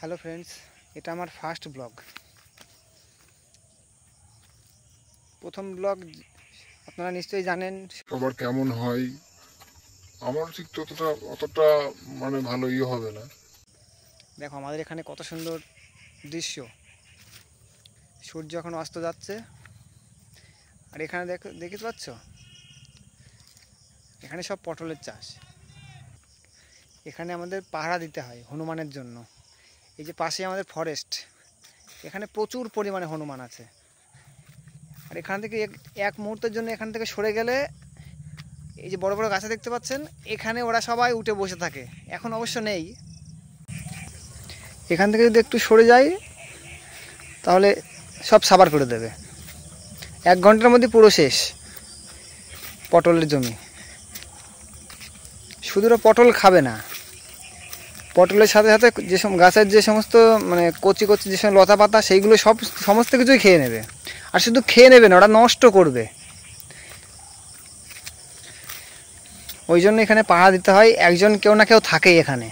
Hello friends, এটা আমার first blog. প্রথম ব্লগ আপনারা নিশ্চয়ই জানেন। আবার কেমন হয় আমার ঠিক অতটা ভালো হবে না। দেখো আমাদের এখানে কত সুন্দর দৃশ্য, সূর্য এখন অস্ত যাচ্ছে। আর এখানে দেখতে পাচ্ছ, এখানে সব পটলের চাষ। এখানে আমাদের পাহারা দিতে হয় হনুমানের জন্য। এই যে পাশে আমাদের ফরেস্ট, এখানে প্রচুর পরিমাণে হনুমান আছে। আর এখান থেকে এক মুহূর্তের জন্য এখান থেকে সরে গেলে, এই যে বড় বড় গাছে দেখতে পাচ্ছেন, এখানে ওরা সবাই উঠে বসে থাকে। এখন অবশ্য নেই। এখান থেকে যদি একটু সরে যাই তাহলে সব সাবার করে দেবে। 1 ঘন্টার মধ্যে পুরো শেষ পটলের জমি। শুধু পটল খাবে না, পটলের সাথে সাথে গাছের যে সমস্ত কচি কচি যে সমস্ত লতা পাতা, সেইগুলো সমস্ত কিছুই খেয়ে নেবে। আর শুধু খেয়ে নেবে না, ওরা নষ্ট করবে। ওই জন্য এখানে পাহারা দিতে হয়, একজন কেউ না কেউ থাকেই এখানে।